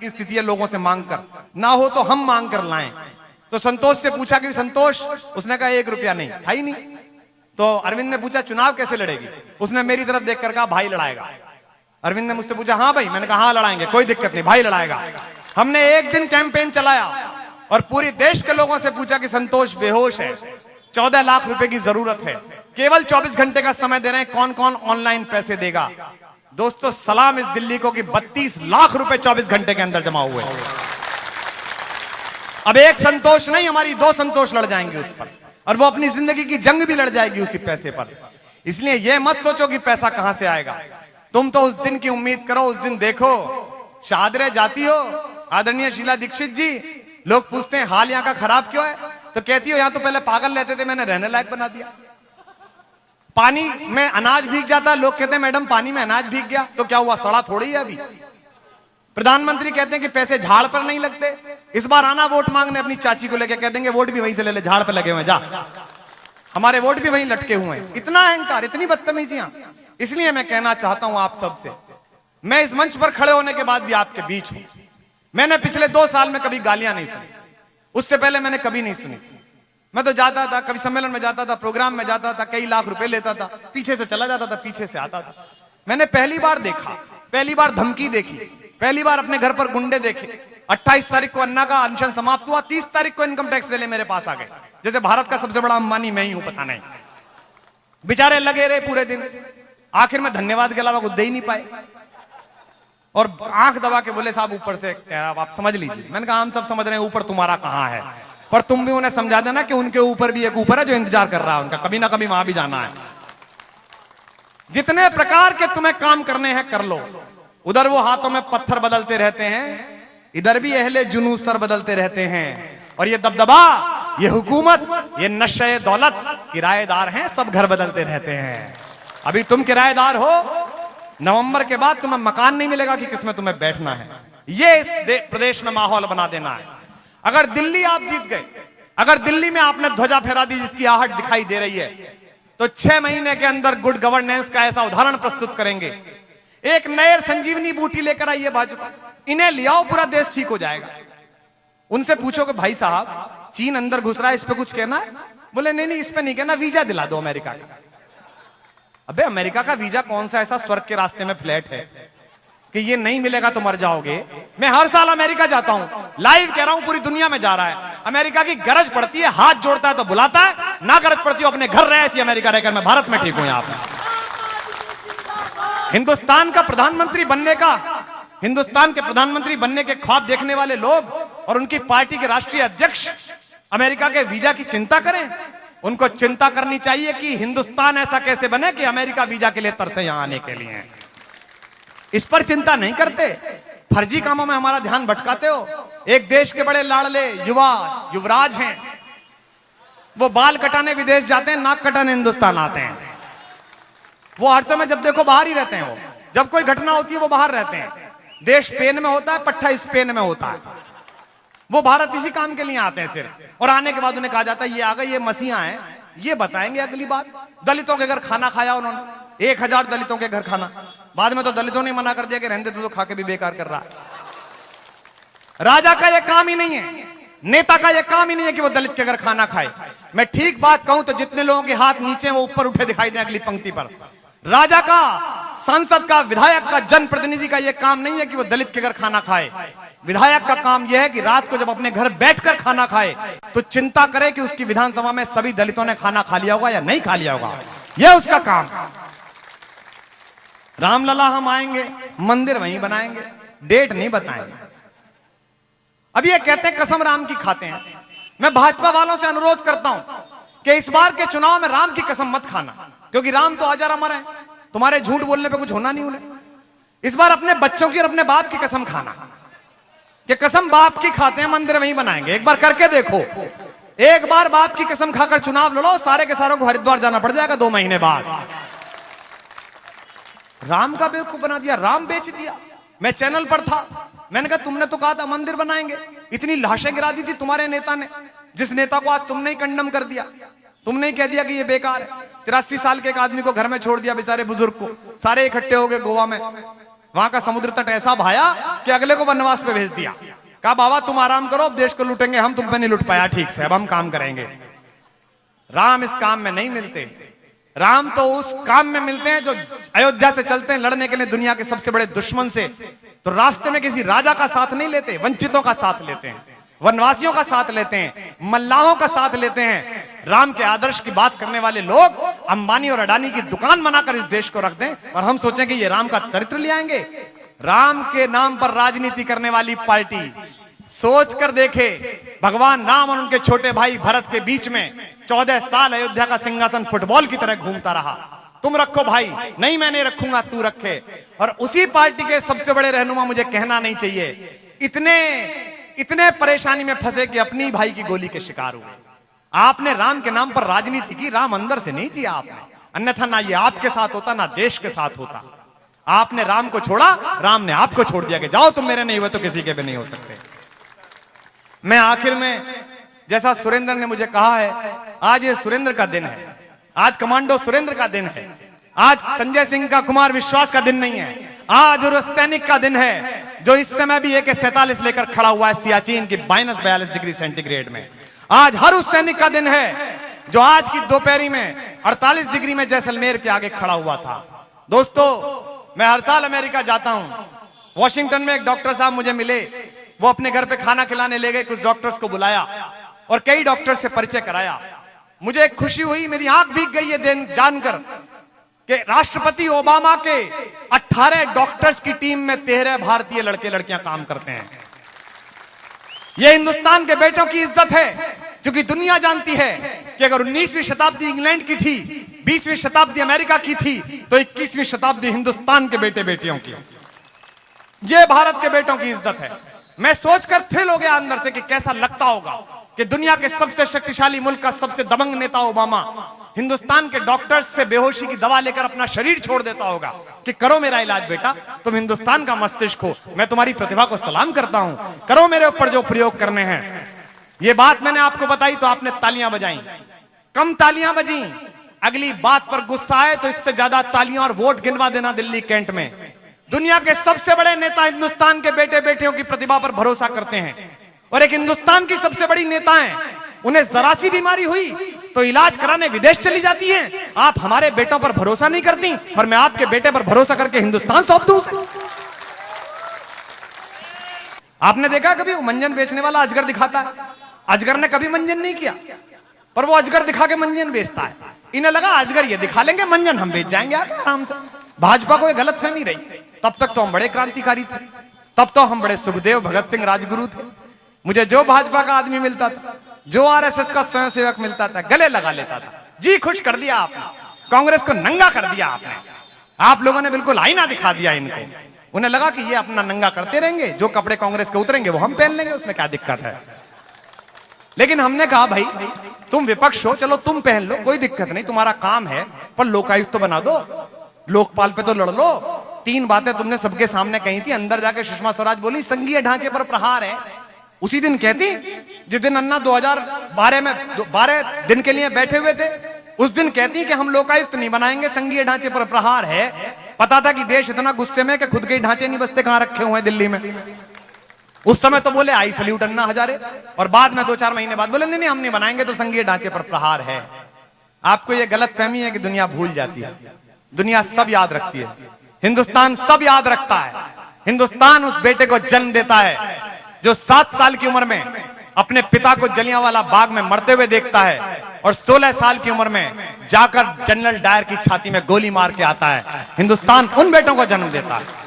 की स्थिति है लोगों से मांग कर, ना हो तो हम मांग कर लाएं। तो संतोष से पूछा कि संतोष, उसने कहा 1 रुपया नहीं, था ही नहीं। तो अरविंद ने पूछा चुनाव कैसे लड़ेगी, उसने मेरी तरफ देखकर कहा भाई लड़ाएगा। अरविंद ने मुझसे पूछा हाँ भाई, मैंने कहा हाँ लड़ाएंगे, कोई दिक्कत नहीं, भाई लड़ाएगा। हमने 1 दिन कैंपेन चलाया और पूरी देश के लोगों से पूछा कि संतोष बेहोश है, 14 लाख रुपए की जरूरत है, केवल 24 घंटे का समय दे रहे हैं, कौन कौन ऑनलाइन पैसे देगा। दोस्तों सलाम इस दिल्ली को कि 32 लाख रुपए 24 घंटे के अंदर जमा हुए। अब एक संतोष नहीं, हमारी 2 संतोष लड़ जाएंगे उस पर, और वो अपनी जिंदगी की जंग भी लड़ जाएगी उसी पैसे पर। इसलिए ये मत सोचो कि पैसा कहां से आएगा, तुम तो उस दिन की उम्मीद करो। उस दिन देखो शादरे जाती हो, आदरणीय शीला दीक्षित जी, लोग पूछते हैं हाल यहां का खराब क्यों है, तो कहती हो यहां तो पहले पागल रहते थे, मैंने रहने लायक बना दिया। पानी में अनाज भीग जाता है, लोग कहते हैं मैडम पानी में अनाज भीग गया, तो क्या हुआ, सड़ा थोड़ी है अभी। प्रधानमंत्री कहते हैं कि पैसे झाड़ पर नहीं लगते, इस बार आना वोट मांगने अपनी चाची को लेके, कह देंगे वोट भी वहीं से ले ले, झाड़ पर लगे हुए, जा हमारे वोट भी वहीं लटके हुए हैं। इतना अहंकार, इतनी बदतमीजियां। इसलिए मैं कहना चाहता हूं आप सबसे, मैं इस मंच पर खड़े होने के बाद भी आपके बीच हूं। मैंने पिछले 2 साल में कभी गालियां नहीं सुनी, उससे पहले मैंने कभी नहीं सुनी। मैं तो जाता था, कभी सम्मेलन में जाता था, प्रोग्राम में जाता था, कई लाख रुपए लेता था, पीछे से चला जाता था, पीछे से आता था। मैंने पहली बार देखा, पहली बार धमकी देखी, पहली बार अपने घर पर गुंडे देखे। 28 तारीख को अन्ना का अनशन समाप्त हुआ, 30 तारीख को इनकम टैक्स वाले मेरे पास आ गए, जैसे भारत का सबसे बड़ा अंबानी मैं ही हूं, पता नहीं। बेचारे लगे रहे पूरे दिन, आखिर में धन्यवाद के अलावा कुछ दे ही नहीं पाए, और आंख दबा के बोले साहब ऊपर से आप समझ लीजिए। मैंने कहा हम सब समझ रहे हैं, ऊपर तुम्हारा कहां है, पर तुम भी उन्हें समझा देना कि उनके ऊपर भी एक ऊपर है जो इंतजार कर रहा है उनका, कभी ना कभी वहां भी जाना है। जितने प्रकार के तुम्हें काम करने हैं कर लो। उधर वो हाथों में पत्थर बदलते रहते हैं, इधर भी अहले जुनून सर बदलते रहते हैं, और ये दबदबा, ये हुकूमत, ये नशे दौलत किराएदार हैं, सब घर बदलते रहते हैं। अभी तुम किराएदार हो, नवंबर के बाद तुम्हें मकान नहीं मिलेगा कि किसमें तुम्हें बैठना है। ये इस प्रदेश में माहौल बना देना है। अगर दिल्ली आप जीत गए, अगर दिल्ली में आपने ध्वजा फहरा दी जिसकी आहट दिखाई दे रही है, तो 6 महीने के अंदर गुड गवर्नेंस का ऐसा उदाहरण प्रस्तुत करेंगे। एक नए संजीवनी बूटी लेकर आइए भाजपा, इन्हें ले आओ, पूरा देश ठीक हो जाएगा। उनसे पूछो कि भाई साहब चीन अंदर घुस रहा है, इस पे कुछ कहना है? बोले नहीं नहीं, इस पे नहीं कहना, वीजा दिला दो अमेरिका का। अबे अमेरिका का वीजा कौन सा ऐसा स्वर्ग के रास्ते में फ्लैट है कि ये नहीं मिलेगा तो मर जाओगे? मैं हर साल अमेरिका जाता हूं, लाइव कह रहा हूं, पूरी दुनिया में जा रहा है। अमेरिका की गरज पड़ती है, हाथ जोड़ता है तो बुलाता है, ना गरज पड़ती है अपने घर रहे, ऐसी अमेरिका रहकर मैं भारत में ठीक हूं। यहां पर हिंदुस्तान का प्रधानमंत्री बनने का, हिंदुस्तान के प्रधानमंत्री बनने के ख्वाब देखने वाले लोग और उनकी पार्टी के राष्ट्रीय अध्यक्ष अमेरिका के वीजा की चिंता करें। उनको चिंता करनी चाहिए कि हिंदुस्तान ऐसा कैसे बने कि अमेरिका वीजा के लिए तरसे यहां आने के लिए। इस पर चिंता नहीं करते, फर्जी कामों में हमारा ध्यान भटकाते हो। एक देश के बड़े लाडले युवा युवराज हैं, वो बाल कटाने विदेश जाते हैं, नाक कटाने हिंदुस्तान आते हैं। वो हर समय जब देखो बाहर ही रहते हैं, वो जब कोई घटना होती है वो बाहर रहते हैं। देश स्पेन में होता है, पट्टा स्पेन में होता है, वो भारत इसी काम के लिए आते हैं सिर्फ। और आने के बाद उन्हें कहा जाता है ये आ गए, ये मसीहा हैं, ये बताएंगे अगली बात। दलितों के घर खाना खाया उन्होंने, 1000 दलितों के घर खाना। बाद में तो दलितों ने मना कर दिया कि रहने दे, तो खा के भी बेकार कर रहा है। राजा का ये काम ही नहीं है, नेता का ये काम ही नहीं है कि वो दलित के घर खाना खाए। मैं ठीक बात कहूं तो जितने लोगों के हाथ नीचे वो ऊपर उठे दिखाई दे अगली पंक्ति पर। राजा का, सांसद का, विधायक का, जनप्रतिनिधि का यह काम नहीं है कि वो दलित के घर खाना खाए। विधायक का काम यह है कि रात को जब अपने घर बैठकर खाना खाए तो चिंता करे कि उसकी विधानसभा में सभी दलितों ने खाना खा लिया होगा या नहीं खा लिया होगा, यह उसका काम। रामलला हम आएंगे, मंदिर वहीं बनाएंगे, डेट नहीं बताएंगे। अब ये कहते हैं कसम राम की खाते हैं। मैं भाजपा वालों से अनुरोध करता हूं कि इस बार के चुनाव में राम की कसम मत खाना, क्योंकि राम तो अजर अमर है, तुम्हारे झूठ बोलने पे कुछ होना नहीं उन्हें। इस बार अपने बच्चों की और अपने बाप की कसम खाना, कि कसम बाप की खाते हैं, मंदिर वहीं बनाएंगे। एक बार करके देखो, एक बार बाप की कसम खाकर चुनाव लड़ो, सारे के सारों को हरिद्वार जाना पड़ जाएगा 2 महीने बाद। राम का बेवकूफ बना दिया, राम बेच दिया। मैं चैनल पर था, मैंने कहा तुमने तो कहा था मंदिर बनाएंगे, इतनी लाशें गिरा दी थी तुम्हारे नेता ने, जिस नेता को आज तुमने ही कंडम कर दिया, तुमने ही कह दिया कि ये बेकार है। 83 साल के एक आदमी को घर में छोड़ दिया, बेचारे बुजुर्ग को, सारे इकट्ठे हो गए गोवा में, वहां का समुद्र तट ऐसा भाया कि अगले को वनवास पे भेज दिया। कहा बाबा तुम आराम करो, अब देश को लूटेंगे हम, तुम पे नहीं लूट पाया ठीक से, अब हम काम करेंगे। राम इस काम में नहीं मिलते। राम तो उस काम में मिलते हैं जो अयोध्या से चलते हैं लड़ने के लिए दुनिया के सबसे बड़े दुश्मन से, तो रास्ते में किसी राजा का साथ नहीं लेते, वंचितों का साथ लेते हैं, वनवासियों का साथ लेते हैं, मल्लाहों का साथ लेते हैं। राम के आदर्श की बात करने वाले लोग अंबानी और अडानी की दुकान बनाकर इस देश को रख दें और हम सोचें कि ये राम का चरित्र ले आएंगे। राम के नाम पर राजनीति करने वाली पार्टी सोच कर देखे, भगवान राम और उनके छोटे भाई भरत के बीच में 14 साल अयोध्या का सिंहासन फुटबॉल की तरह घूमता रहा। तुम रखो भाई, नहीं मैं नहीं रखूंगा, तू रखे। और उसी पार्टी के सबसे बड़े रहनुमा, मुझे कहना नहीं चाहिए, इतने परेशानी में फंसे कि अपनी भाई की गोली के शिकार हुए। आपने राम के नाम पर राजनीति की, राम अंदर से नहीं जिया आपने, अन्यथा ना ये आपके साथ होता ना देश के साथ होता। आपने राम को छोड़ा, राम ने आपको छोड़ दिया कि जाओ तुम मेरे नहीं हुए तो किसी के भी नहीं हो सकते। मैं आखिर में, जैसा सुरेंद्र ने मुझे कहा है, आज ये सुरेंद्र का दिन है, आज कमांडो सुरेंद्र का दिन है, आज संजय सिंह का, कुमार विश्वास का दिन नहीं है, आज उस सैनिक का दिन है जो इस समय भी AK-47 लेकर खड़ा हुआ है सियाचिन की -42 डिग्री सेंटीग्रेड में। आज हर उस सैनिक का दिन है जो आज की दोपहरी में 48 डिग्री में जैसलमेर के आगे खड़ा हुआ था। दोस्तों, मैं हर साल अमेरिका जाता हूं। वॉशिंगटन में एक डॉक्टर साहब मुझे मिले, वो अपने घर पे खाना खिलाने ले गए, कुछ डॉक्टर्स को बुलाया और कई डॉक्टर से परिचय कराया। मुझे एक खुशी हुई, मेरी आंख भीग गई ये दिन जानकर कि राष्ट्रपति ओबामा के 18 डॉक्टर्स की टीम में 13 भारतीय लड़के लड़कियां काम करते हैं। यह हिंदुस्तान के बेटों की इज्जत है, क्योंकि दुनिया जानती है कि अगर 19वीं शताब्दी इंग्लैंड की थी, 20वीं शताब्दी अमेरिका की थी, तो 21वीं शताब्दी हिंदुस्तान के बेटे बेटियों की। यह भारत के बेटों की इज्जत है। मैं सोचकर थ्रिल हो गया अंदर से कि कैसा लगता होगा कि दुनिया के सबसे शक्तिशाली मुल्क का सबसे दबंग नेता ओबामा हिंदुस्तान के डॉक्टर्स से बेहोशी की दवा लेकर अपना शरीर छोड़ देता होगा कि करो मेरा इलाज बेटा, तुम हिंदुस्तान का मस्तिष्क हो, मैं तुम्हारी प्रतिभा को सलाम करता हूं, करो मेरे ऊपर जो प्रयोग करने हैं। ये बात मैंने आपको बताई तो आपने तालियां बजाई, कम तालियां बजी। अगली बात पर गुस्सा आए तो इससे ज्यादा तालियां और वोट गिनवा देना दिल्ली कैंट में। दुनिया के सबसे बड़े नेता हिंदुस्तान के बेटे बेटियों की प्रतिभा पर भरोसा करते हैं और एक हिंदुस्तान की सबसे बड़ी नेता हैं, उन्हें जरा सी बीमारी हुई तो इलाज कराने विदेश चली जाती हैं। आप हमारे बेटों पर भरोसा नहीं करती और मैं आपके बेटे पर भरोसा करके हिंदुस्तान सौंप दूं उसे। आपने देखा कभी वो मंजन बेचने वाला अजगर दिखाता है? अजगर ने कभी मंजन नहीं किया, पर वो अजगर दिखा के मंजन बेचता है। इन्हें लगा अजगर ये दिखा लेंगे, मंजन हम बेच जाएंगे आगे आराम से। भाजपा को ये गलतफहमी रही। तब तक तो हम बड़े क्रांतिकारी थे, तब तो हम बड़े सुखदेव भगत सिंह राजगुरु थे। मुझे जो भाजपा का आदमी मिलता था, जो RSS का स्वयंसेवक मिलता था, गले लगा लेता था। जी खुश कर दिया आपने, कांग्रेस को नंगा कर दिया आपने। आप लोगों ने बिल्कुल आईना दिखा दिया इनको। उन्हें लगा कि ये अपना नंगा करते रहेंगे, जो कपड़े कांग्रेस के उतरेंगे वो हम पहन लेंगे, उसमें क्या दिक्कत है। लेकिन हमने कहा भाई तुम विपक्ष हो, चलो तुम पहन लो, कोई दिक्कत नहीं, तुम्हारा काम है, पर लोकायुक्त तो बना दो, लोकपाल पे तो लड़ लो। 3 बातें तुमने सबके सामने कही थी। अंदर जाके सुषमा स्वराज बोली संघीय ढांचे पर प्रहार है। उसी दिन कहती जिस दिन अन्ना 2012 में 12 दिन के लिए बैठे हुए थे, उस दिन कहती कि हम लोकायुक्त नहीं बनाएंगे, संघीय ढांचे पर प्रहार है। पता था कि देश इतना गुस्से में कि खुद के ढांचे नहीं बसते, कहां रखे हुए हैं दिल्ली में। उस समय तो बोले आई सल्यूट अन्ना हजारे, और बाद में 2-4 महीने बाद बोले नहीं नहीं हम नहीं बनाएंगे, तो संघीय ढांचे पर प्रहार है। आपको यह गलत फहमी है कि दुनिया भूल जाती है। दुनिया सब याद रखती है, हिंदुस्तान सब याद रखता है। हिंदुस्तान उस बेटे को जन्म देता है जो 7 साल की उम्र में अपने पिता को जलियांवाला बाग में मरते हुए देखता है, और 16 साल की उम्र में जाकर जनरल डायर की छाती में गोली मार के आता है। हिंदुस्तान उन बेटों को जन्म देता है।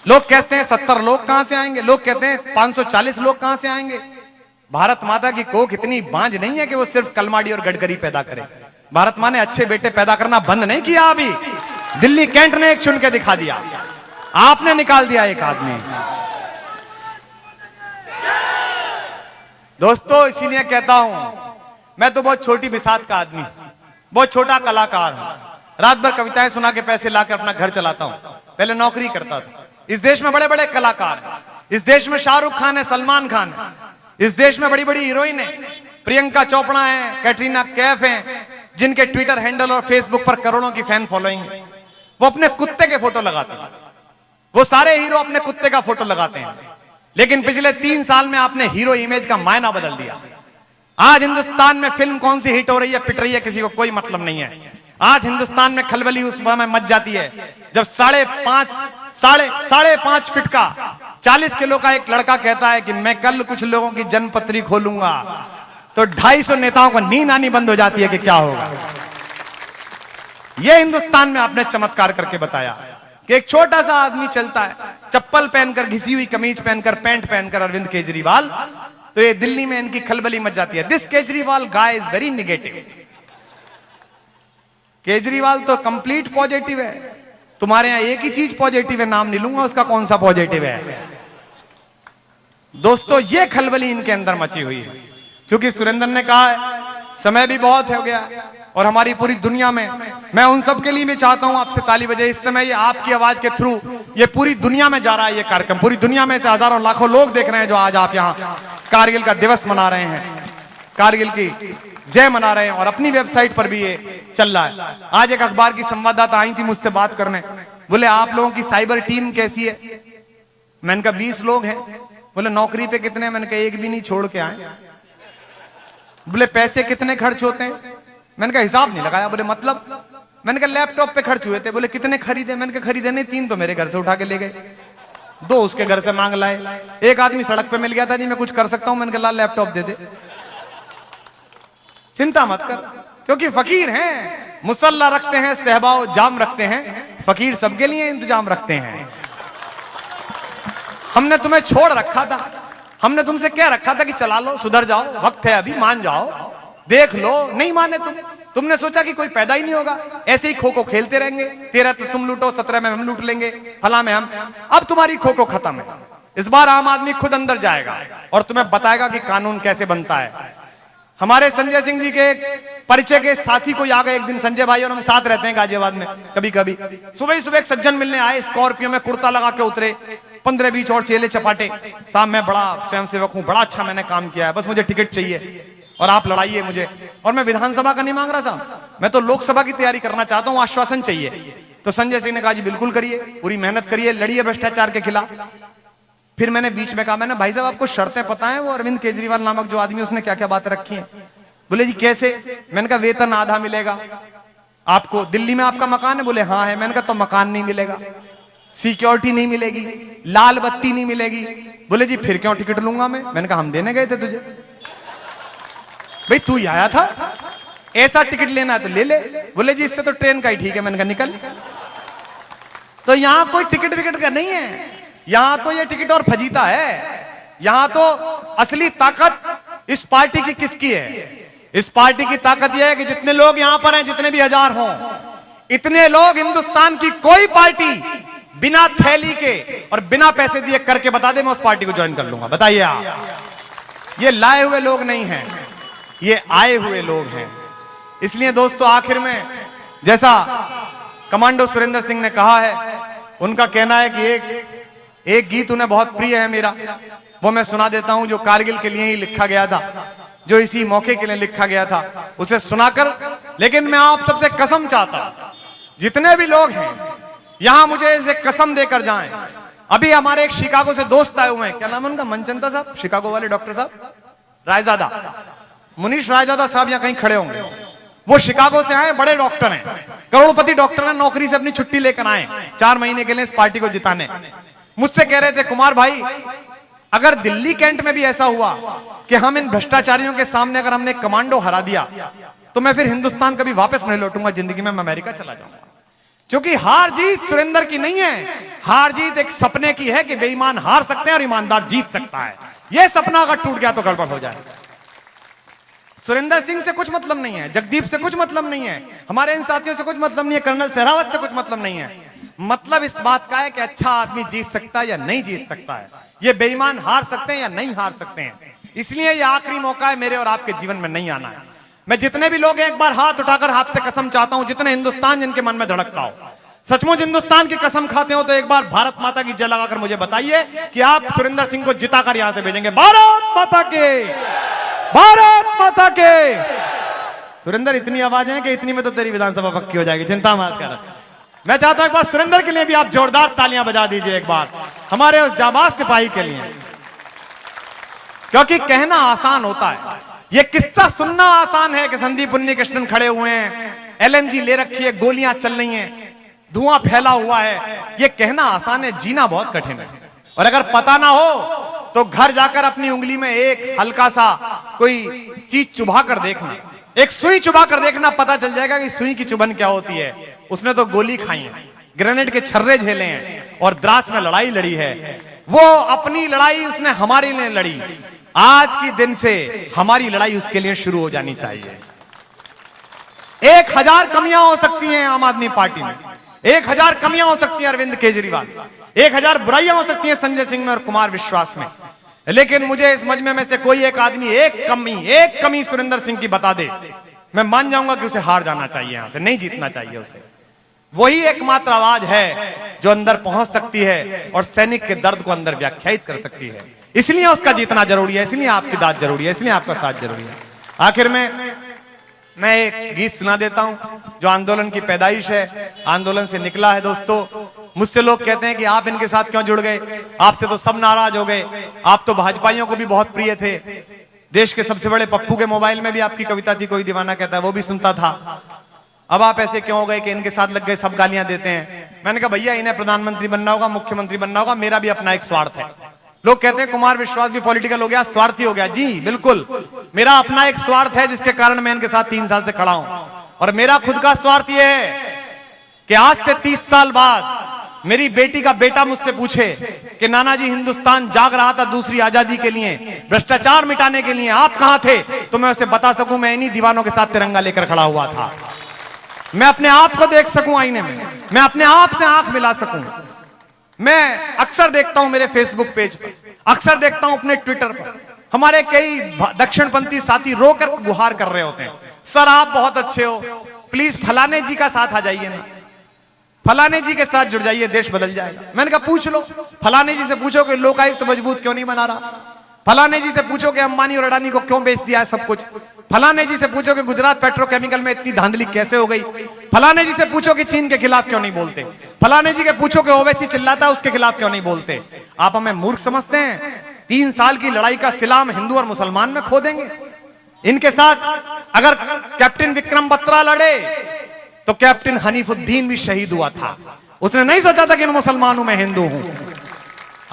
लोग कहते हैं 70 लोग कहां से आएंगे, लोग कहते हैं 540 लोग कहां से आएंगे। भारत माता की कोख इतनी बांझ नहीं है कि वो सिर्फ कलमाड़ी और गडकरी पैदा करे। भारत माँ ने अच्छे बेटे पैदा करना बंद नहीं किया। अभी दिल्ली कैंट ने एक चुन के दिखा दिया, आपने निकाल दिया एक आदमी। दोस्तों इसीलिए कहता हूं, मैं तो बहुत छोटी बिसात का आदमी, बहुत छोटा कलाकार हूं। रात भर कविताएं सुना के पैसे लाकर अपना घर चलाता हूं। पहले नौकरी करता था। इस देश में बड़े बड़े कलाकार हैं। इस देश में शाहरुख खान है, सलमान खान है। इस देश में बड़ी बड़ी हीरोइन है, प्रियंका चोपड़ा है, कैटरीना कैफ है, जिनके ट्विटर हैंडल और फेसबुक पर करोड़ों की फैन फॉलोइंग है। वो अपने कुत्ते के फोटो लगाते हैं। वो सारे हीरो अपने कुत्ते का फोटो लगाते हैं, लेकिन पिछले 3 साल में आपने हीरो इमेज का मायना बदल दिया। आज हिंदुस्तान में फिल्म कौन सी हिट हो रही है, पिट रही है, किसी को कोई मतलब नहीं है। आज हिंदुस्तान में खलबली उस समय मच जाती है जब 5.5 फीट का 40 किलो का एक लड़का कहता है कि मैं कल कुछ लोगों की जन्मपत्री खोलूंगा, तो 250 नेताओं को नींद आनी बंद हो जाती है कि क्या होगा। यह हिंदुस्तान में आपने चमत्कार करके बताया कि एक छोटा सा आदमी चलता है चप्पल पहनकर, घिसी हुई कमीज पहनकर, पैंट पहनकर, अरविंद केजरीवाल, तो ये दिल्ली में इनकी खलबली मच जाती है। This Kejriwal guy is very negative. Kejriwal तो कंप्लीट पॉजिटिव है, तुम्हारे यहां एक ही चीज पॉजिटिव है, नाम नहीं लूंगा उसका कौन सा पॉजिटिव है। दोस्तों ये खलबली इनके अंदर मची हुई है, क्योंकि सुरेंद्र ने कहा है समय भी बहुत हो गया और हमारी पूरी दुनिया में, मैं उन सब के लिए भी चाहता हूं आपसे ताली बजे। इस समय ये आपकी आवाज के थ्रू ये पूरी दुनिया में जा रहा है, ये कार्यक्रम पूरी दुनिया में से हजारों लाखों लोग देख रहे हैं, जो आज आप यहां कारगिल का दिवस मना रहे हैं, कारगिल की जय मना रहे हैं, और अपनी वेबसाइट पर भी ये चल रहा है। आज एक अखबार की संवाददाता आई थी मुझसे बात करने, बोले आप लोगों की साइबर टीम कैसी है। मैंने कहा 20 लोग हैं। बोले नौकरी पे कितने? मैंने कहा एक भी नहीं छोड़ के आए। बोले पैसे कितने खर्च होते हैं? मैंने कहा हिसाब नहीं लगाया। बोले मतलब? मैंने कहा लैपटॉप पे खर्च हुए थे। बोले कितने खरीदे? मैंने कहा खरीदे नहीं, 3 तो मेरे घर से उठा के ले गए, 2 उसके घर से मांग लाए, एक आदमी सड़क पे मिल गया था, जी मैं कुछ कर सकता हूं। मैंने कहा ला लैपटॉप दे दे। चिंता मत कर, क्योंकि फकीर हैं, मुसल्ला रखते हैं, सहबाओ जाम रखते हैं, फकीर सबके लिए इंतजाम रखते हैं। हमने तुम्हें छोड़ रखा था, हमने तुमसे क्या रखा था कि चला लो, सुधर जाओ, वक्त है अभी, मान जाओ, देख लो। नहीं माने तुमने सोचा कि कोई पैदा ही नहीं होगा, ऐसे ही खो खो खेलते रहेंगे, 13 तो तुम लूटो, 17 में हम लूट लेंगे, फला में हम। अब तुम्हारी खो खो खत्म है। इस बार आम आदमी खुद अंदर जाएगा और तुम्हें बताएगा कि कानून कैसे बनता है। हमारे संजय सिंह जी के परिचय के साथी कोई आ गए एक दिन, संजय भाई और हम साथ रहते हैं गाजियाबाद में कभी कभी। सुबह ही सुबह एक सज्जन मिलने आए, स्कॉर्पियो में कुर्ता लगा के उतरे, 15-20 और चेले चपाटे। साहब मैं बड़ा स्वयंसेवक हूं, बड़ा अच्छा मैंने काम किया है, बस मुझे टिकट चाहिए और आप लड़ाइए मुझे। और मैं विधानसभा का नहीं मांग रहा साहब, मैं तो लोकसभा की तैयारी करना चाहता हूं, आश्वासन चाहिए। तो संजय सिंह ने कहा जी बिल्कुल करिए, पूरी मेहनत करिए, लड़िए भ्रष्टाचार के खिलाफ। फिर मैंने बीच में कहा, मैंने भाई साहब आपको शर्तें पता है, वो अरविंद केजरीवाल नामक जो आदमी उसने क्या क्या बातें रखी हैं? बोले जी कैसे? मैंने कहा वेतन आधा मिलेगा आपको, दिल्ली में आपका मकान है? बोले हाँ है। मैंने कहा तो मकान नहीं मिलेगा, सिक्योरिटी नहीं मिलेगी, लाल बत्ती नहीं मिलेगी। बोले जी फिर क्यों टिकट लूंगा मैं? मैंने कहा हम देने गए थे तुझे, भाई तू ही आया था, ऐसा टिकट लेना है तो ले ले। बोले जी इससे तो ट्रेन का ही ठीक है। मैंने कहा निकल। तो यहां कोई टिकट विकट का नहीं है, यहां तो ये टिकट और फजीता है। यहां तो असली ताकत इस पार्टी की किसकी है? इस पार्टी की ताकत यह है कि जितने लोग यहां पर हैं, जितने भी हजार हों, इतने लोग हिंदुस्तान की कोई पार्टी बिना थैली के और बिना पैसे दिए करके बता दे मैं उस पार्टी को ज्वाइन कर लूंगा। बताइए आप, ये लाए हुए लोग नहीं हैं, ये आए हुए लोग हैं। इसलिए दोस्तों आखिर में जैसा कमांडो सुरेंद्र सिंह ने कहा है, उनका कहना है कि एक गीत उन्हें बहुत प्रिय है मेरा, वो मैं सुना देता हूं, जो कारगिल के लिए ही लिखा गया था, जो इसी मौके के लिए लिखा गया था, उसे सुनाकर। लेकिन मैं आप सबसे कसम चाहता हूं, जितने भी लोग हैं यहां, मुझे इसे कसम देकर जाएं। अभी हमारे एक शिकागो से दोस्त आए हुए हैं, क्या नाम है उनका? मनचंदा साहब, शिकागो वाले डॉक्टर साहब, रायजादा, मुनीश रायजादा साहब यहां कहीं खड़े होंगे। वो शिकागो से आए, बड़े डॉक्टर हैं, करोड़पति डॉक्टर हैं, नौकरी से अपनी छुट्टी लेकर आए 4 महीने के लिए इस पार्टी को जिताने। मुझसे कह रहे थे कुमार भाई, अगर दिल्ली कैंट में भी ऐसा हुआ कि हम इन भ्रष्टाचारियों के सामने अगर हमने कमांडो हरा दिया, तो मैं फिर हिंदुस्तान कभी वापस नहीं लौटूंगा जिंदगी में, मैं अमेरिका चला जाऊंगा। क्योंकि हार जीत सुरेंद्र की नहीं है, हार जीत एक सपने की है कि बेईमान हार सकते हैं और ईमानदार जीत सकता है। यह सपना अगर टूट गया तो गड़बड़ हो जाए। सुरेंद्र सिंह से कुछ मतलब नहीं है, जगदीप से कुछ मतलब नहीं है, हमारे इन साथियों से कुछ मतलब नहीं है, कर्नल सहरावत से कुछ मतलब नहीं है। मतलब इस बात का है कि अच्छा आदमी जीत सकता है या नहीं जीत सकता है, ये बेईमान हार सकते हैं या नहीं हार सकते हैं। इसलिए ये आखिरी मौका है मेरे और आपके जीवन में नहीं आना है। मैं जितने भी लोग हैं, एक बार हाथ उठाकर आपसे कसम चाहता हूं, जितने हिंदुस्तान जिनके मन में धड़कता हो, सचमुच हिंदुस्तान की कसम खाते हो, तो एक बार भारत माता की जय लगाकर मुझे बताइए कि आप सुरेंद्र सिंह को जिताकर यहां से भेजेंगे। भारत माता के, भारत माता के। सुरेंद्र इतनी आवाज है कि इतनी में तो तेरी विधानसभा पक्की हो जाएगी, चिंता मत कर। मैं चाहता हूं एक बार सुरेंद्र के लिए भी आप जोरदार तालियां बजा दीजिए एक बार, हमारे उस जाबाज सिपाही के लिए, क्योंकि कहना आसान होता है, ये किस्सा सुनना आसान है कि संदीप उन्नीकृष्णन खड़े हुए हैं, एलएमजी ले रखी है, गोलियां चल रही हैं, धुआं फैला हुआ है। ये कहना आसान है, जीना बहुत कठिन है। और अगर पता ना हो तो घर जाकर अपनी उंगली में एक हल्का सा कोई चीज चुभा कर देखना, एक सुई चुभा कर देखना, पता चल जाएगा कि सुई की चुभन क्या होती है। उसने तो गोली खाई है, ग्रेनेड के छर्रे झेले हैं और द्रास में लड़ाई लड़ी है। वो अपनी लड़ाई उसने हमारे लिए लड़ी। आज के दिन से हमारी लड़ाई उसके लिए शुरू हो जानी चाहिए। 1000 कमियां हो सकती हैं आम आदमी पार्टी में, 1000 कमियां हो सकती हैं अरविंद केजरीवाल, 1000 बुराइयां हो सकती हैं संजय सिंह में और कुमार विश्वास में, लेकिन मुझे इस मजमे में से कोई एक आदमी एक कमी सुरेंद्र सिंह की बता दे, मैं मान जाऊंगा कि उसे हार जाना चाहिए, यहां से नहीं जीतना चाहिए उसे। वही एकमात्र आवाज है जो अंदर पहुंच सकती है और सैनिक के दर्द को अंदर व्याख्यायित कर सकती है। इसलिए उसका जीतना जरूरी है, इसलिए आपकी दाद जरूरी है, इसलिए आपका साथ जरूरी है। आखिर में मैं एक गीत सुना देता हूं जो आंदोलन की पैदाइश है, आंदोलन से निकला है। दोस्तों, मुझसे लोग कहते हैं कि आप इनके साथ क्यों जुड़ गए, आपसे तो सब नाराज हो गए, आप तो भाजपाइयों को भी बहुत प्रिय थे, देश के सबसे बड़े पप्पू के मोबाइल में भी आपकी कविता थी, कोई दीवाना कहता है, वो भी सुनता था, अब आप ऐसे क्यों हो गए कि इनके साथ लग गए, सब गालियां देते हैं। मैंने कहा भैया इन्हें प्रधानमंत्री बनना होगा, मुख्यमंत्री बनना होगा, मेरा भी अपना एक स्वार्थ है। लोग कहते हैं कुमार विश्वास भी पॉलिटिकल हो गया, स्वार्थी हो गया। जी बिल्कुल, मेरा अपना एक स्वार्थ है जिसके कारण मैं इनके साथ 3 साल से खड़ा हूं। और मेरा खुद का स्वार्थ यह है कि आज से 30 साल बाद मेरी बेटी का बेटा मुझसे पूछे कि नाना जी हिंदुस्तान जाग रहा था दूसरी आजादी के लिए, भ्रष्टाचार मिटाने के लिए, आप कहां थे, तो मैं उसे बता सकूं मैं इन्हीं दीवानों के साथ तिरंगा लेकर खड़ा हुआ था। मैं अपने आप को देख सकूं आईने में, मैं अपने आप से आंख मिला सकूं। मैं अक्सर देखता हूं मेरे फेसबुक पेज पर, अक्सर देखता हूं अपने ट्विटर पर, हमारे कई दक्षिणपंथी साथी रोकर गुहार कर रहे होते हैं, सर आप बहुत अच्छे हो, प्लीज फलाने जी का साथ आ जाइए ना, फलाने जी के साथ जुड़ जाइए, देश बदल जाएगा। मैंने कहा पूछ लो, फलाने जी से पूछो कि लोकायुक्त मजबूत क्यों नहीं बना रहा, फलाने जी से पूछो कि अंबानी और अडानी को क्यों बेच दिया है सब कुछ, फलाने जी से पूछो कि गुजरात पेट्रोकेमिकल में इतनी धांधली कैसे हो गई, फलाने जी से पूछो कि चीन के खिलाफ क्यों नहीं बोलते, फलाने जी के पूछो कि ओवैसी चिल्लाता है उसके खिलाफ क्यों नहीं बोलते। आप हमें मूर्ख समझते हैं? 3 साल की लड़ाई का सिलाम हिंदू और मुसलमान में खो देंगे। इनके साथ अगर कैप्टन विक्रम बत्रा लड़े तो कैप्टन हनीफुद्दीन भी शहीद हुआ था, उसने नहीं सोचा था कि मैं मुसलमान हूं, मैं हिंदू हूं।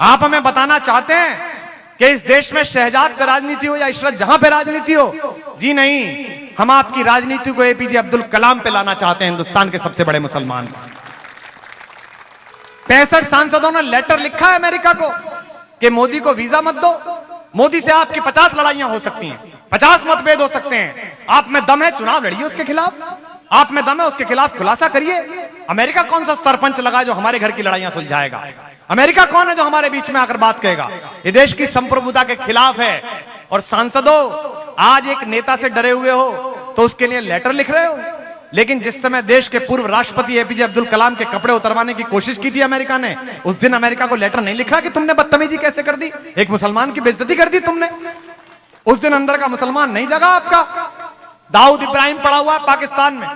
आप हमें बताना चाहते हैं कि इस देश में शहजाद पे राजनीति हो या इशरत जहां पे राजनीति हो? जी नहीं, हम आपकी राजनीति को एपीजे अब्दुल कलाम पे लाना चाहते हैं, हिंदुस्तान के सबसे बड़े मुसलमान। 65 सांसदों ने लेटर लिखा है अमेरिका को कि मोदी को वीजा मत दो, मोदी से आपकी 50 लड़ाइयां हो सकती हैं, 50 मतभेद हो सकते हैं, आप में दम है चुनाव लड़िए उसके खिलाफ, आप में दम है उसके खिलाफ खुलासा करिए। अमेरिका कौन सा सरपंच लगा जो हमारे घर की लड़ाइयां सुलझाएगा? अमेरिका कौन है जो हमारे बीच में आकर बात कहेगा? ये देश की संप्रभुता के खिलाफ है। और सांसदों, आज एक नेता से डरे हुए हो तो उसके लिए लेटर लिख रहे हो, लेकिन जिस समय देश के पूर्व राष्ट्रपति एपीजे अब्दुल कलाम के कपड़े उतरवाने की कोशिश की थी अमेरिका ने, उस दिन अमेरिका को लेटर नहीं लिखा कि तुमने बदतमीजी कैसे कर दी, एक मुसलमान की बेइज्जती कर दी तुमने। उस दिन अंदर का मुसलमान नहीं जगा आपका। दाऊद इब्राहिम पड़ा हुआ है पाकिस्तान में,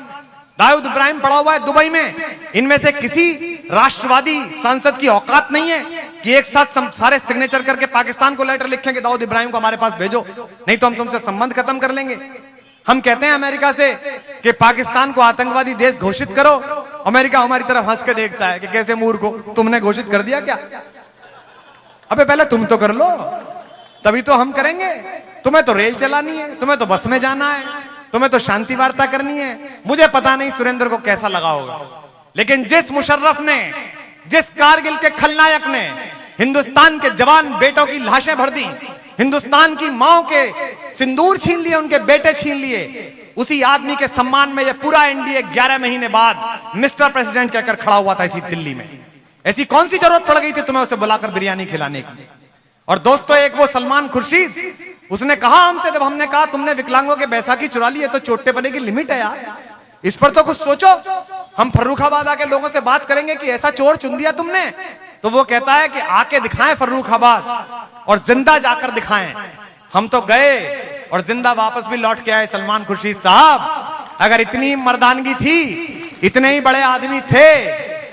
दाऊद इब्राहिम पड़ा हुआ है दुबई में। इनमें से किसी राष्ट्रवादी सांसद की औकात नहीं है कि एक साथ सारे सिग्नेचर करके पाकिस्तान को लेटर लिखें कि दाऊद इब्राहिम को हमारे पास भेजो, नहीं तो हम तुमसे संबंध खत्म कर लेंगे। हम कहते हैं अमेरिका से कि पाकिस्तान को आतंकवादी देश घोषित करो, अमेरिका हमारी तरफ हंस के देखता है कि कैसे मूर्ख हो, तुमने घोषित कर दिया क्या? अबे पहले तुम तो कर लो, तभी तो हम करेंगे। तुम्हें तो रेल चलानी है, तुम्हें तो बस में जाना है, तुम्हें तो शांति वार्ता करनी है। मुझे पता नहीं सुरेंद्र को कैसा लगा होगा, लेकिन जिस मुशर्रफ ने, जिस कारगिल के खलनायक ने हिंदुस्तान के जवान बेटों की लाशें भर दी, हिंदुस्तान की माओ के सिंदूर छीन लिए, उनके बेटे छीन लिए, उसी आदमी के सम्मान में यह पूरा एनडीए 11 महीने बाद मिस्टर प्रेसिडेंट कहकर खड़ा हुआ था इसी दिल्ली में। ऐसी कौन सी जरूरत पड़ गई थी तुम्हें उसे बुलाकर बिरयानी खिलाने की? और दोस्तों, एक वो सलमान खुर्शीद, उसने कहा हमसे, जब हमने कहा तुमने विकलांगों के बैसाखी चुरा ली है तो चोटे पड़ने की लिमिट है यार, इस पर तो कुछ सोचो। हम फर्रुखाबाद आके लोगों से बात करेंगे कि ऐसा चोर चुन दिया तुमने, तो वो कहता है कि आके दिखाएं फर्रुखाबाद और जिंदा जाकर दिखाएं। हम तो गए और जिंदा वापस भी लौट के आए। सलमान खुर्शीद साहब, अगर इतनी मर्दानगी थी, इतने ही बड़े आदमी थे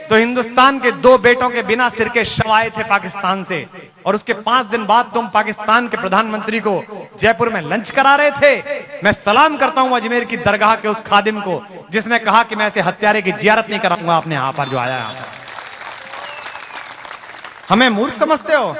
तो हिंदुस्तान के 2 बेटों के बिना सिर के शव आए थे पाकिस्तान से, और उसके 5 दिन बाद तुम पाकिस्तान के प्रधानमंत्री को जयपुर में लंच करा रहे थे। मैं सलाम करता हूं अजमेर की दरगाह के उस खादिम को जिसने कहा कि मैं ऐसे हत्यारे की जियारत नहीं कराऊंगा अपने यहां पर जो आया यहां पर। हमें मूर्ख समझते हो,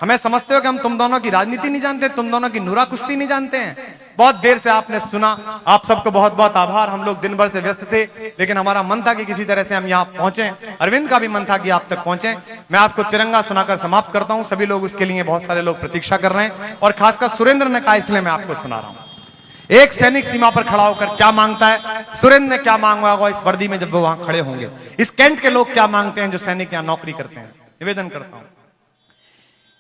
हमें समझते हो कि हम तुम दोनों की राजनीति नहीं जानते, तुम दोनों की नूरा कुश्ती नहीं जानते हैं। बहुत देर से आपने सुना, आप सबको बहुत बहुत आभार। हम लोग दिन भर से व्यस्त थे, लेकिन हमारा मन था कि किसी तरह से हम यहाँ पहुंचे। अरविंद का भी मन था कि आप तक पहुंचे। मैं आपको तिरंगा सुनाकर समाप्त करता हूं। सभी लोग उसके लिए, बहुत सारे लोग प्रतीक्षा कर रहे हैं, और खासकर सुरेंद्र ने कहा इसलिए मैं आपको सुना रहा हूं। एक सैनिक सीमा पर खड़ा होकर क्या मांगता है, सुरेंद्र ने क्या मांगा होगा इस वर्दी में जब वो वहां खड़े होंगे। इस कैंट के लोग क्या मांगते हैं जो सैनिक यहाँ नौकरी करते हैं। निवेदन करता हूं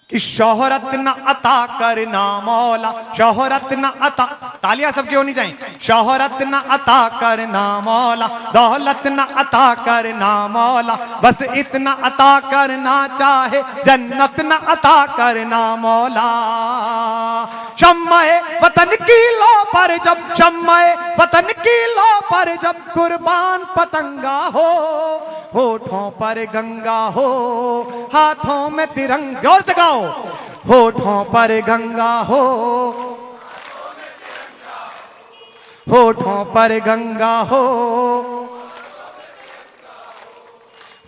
कि शोहरत न अता करना मौला, शोहरत न अता, तालियां सबकी होनी चाहिए। शोहरत न अता करना मौला, दौलत न अता करना मौला, बस इतना अता करना चाहे, जन्नत न अता करना मौला। शम्मे वतन की लो पर जब, शम्मे वतन की लो पर जब कुर्बान पतंगा हो, होठों पर गंगा हो, हाथों में तिरंगा, जोर से गाओ, होठों पर गंगा हो, होठों पर गंगा हो,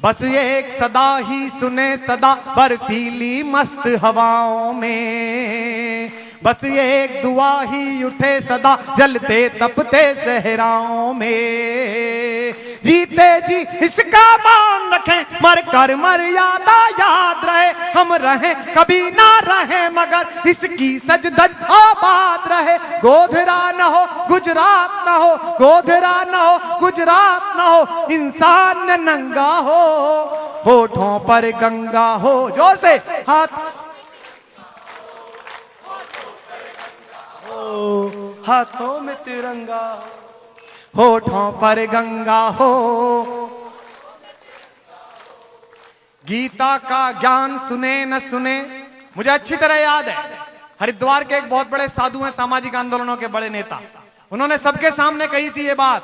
बस एक सदा ही सुने सदा बर्फीली मस्त हवाओं में, बस ये एक दुआ ही उठे सदा जलते तपते सहराओं में। जीते जी इसका मान रखें, मर कर मर्यादा याद रहे, हम रहें कभी ना रहें मगर इसकी सजदज आबाद रहे। गोधरा न हो गुजरात न हो, गोधरा न हो गुजरात न हो, इंसान न नंगा हो, होठों पर गंगा हो, जोर से हाथ, हाथों में तिरंगा, होठों पर गंगा हो। गीता का ज्ञान सुने न सुने, मुझे अच्छी तरह याद है, हरिद्वार के एक बहुत बड़े साधु हैं, सामाजिक आंदोलनों के बड़े नेता, उन्होंने सबके सामने कही थी ये बात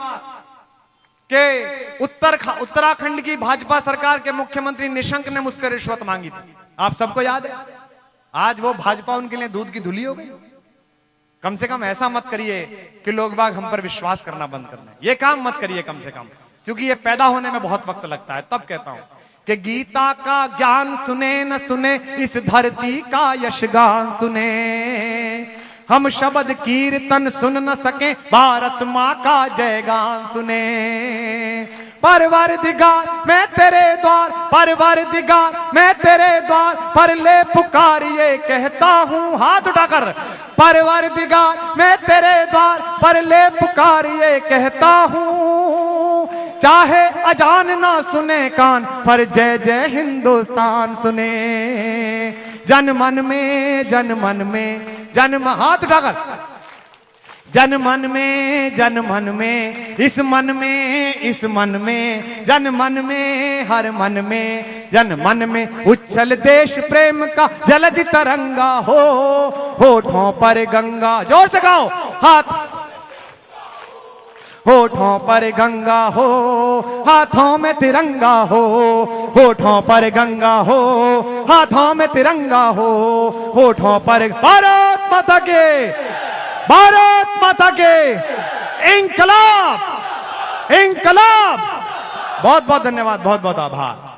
कि उत्तराखंड की भाजपा सरकार के मुख्यमंत्री निशंक ने मुझसे रिश्वत मांगी थी। आप सबको याद है? आज वो भाजपा उनके लिए दूध की धुली हो गई। कम से कम ऐसा मत करिए कि लोग बाग हम पर विश्वास करना बंद करना है, ये काम मत करिए कम से कम, क्योंकि ये पैदा होने में बहुत वक्त लगता है। तब कहता हूं कि गीता का ज्ञान सुने न सुने, इस धरती का यशगान सुने, हम शब्द कीर्तन सुन न सके, भारत माँ का जयगान सुने। परवरदिगार मैं तेरे द्वार, परवरदिगार मैं तेरे द्वार पर ले पुकार ये कहता हूँ, हाथ उठाकर, परवरदिगार मैं तेरे द्वार पर ले पुकार ये कहता हूँ, चाहे अजान ना सुने कान पर जय जय हिंदुस्तान सुने। जन मन में, जन मन में, जन्म, हाथ उठाकर, जन मन में, जन मन में, इस मन में, इस मन में, जन मन में, हर मन में, जन मन में उच्छल देश प्रेम का जलधि तरंगा हो, होठों पर गंगा, जोर से गाओ, हाथ, होठों पर गंगा हो, हाथों में तिरंगा हो, होठों पर गंगा हो, हाथों में तिरंगा हो, होठों पर, भारत माता के, भारत माता के, इंकलाब, इंकलाब। बहुत बहुत धन्यवाद, बहुत बहुत आभार।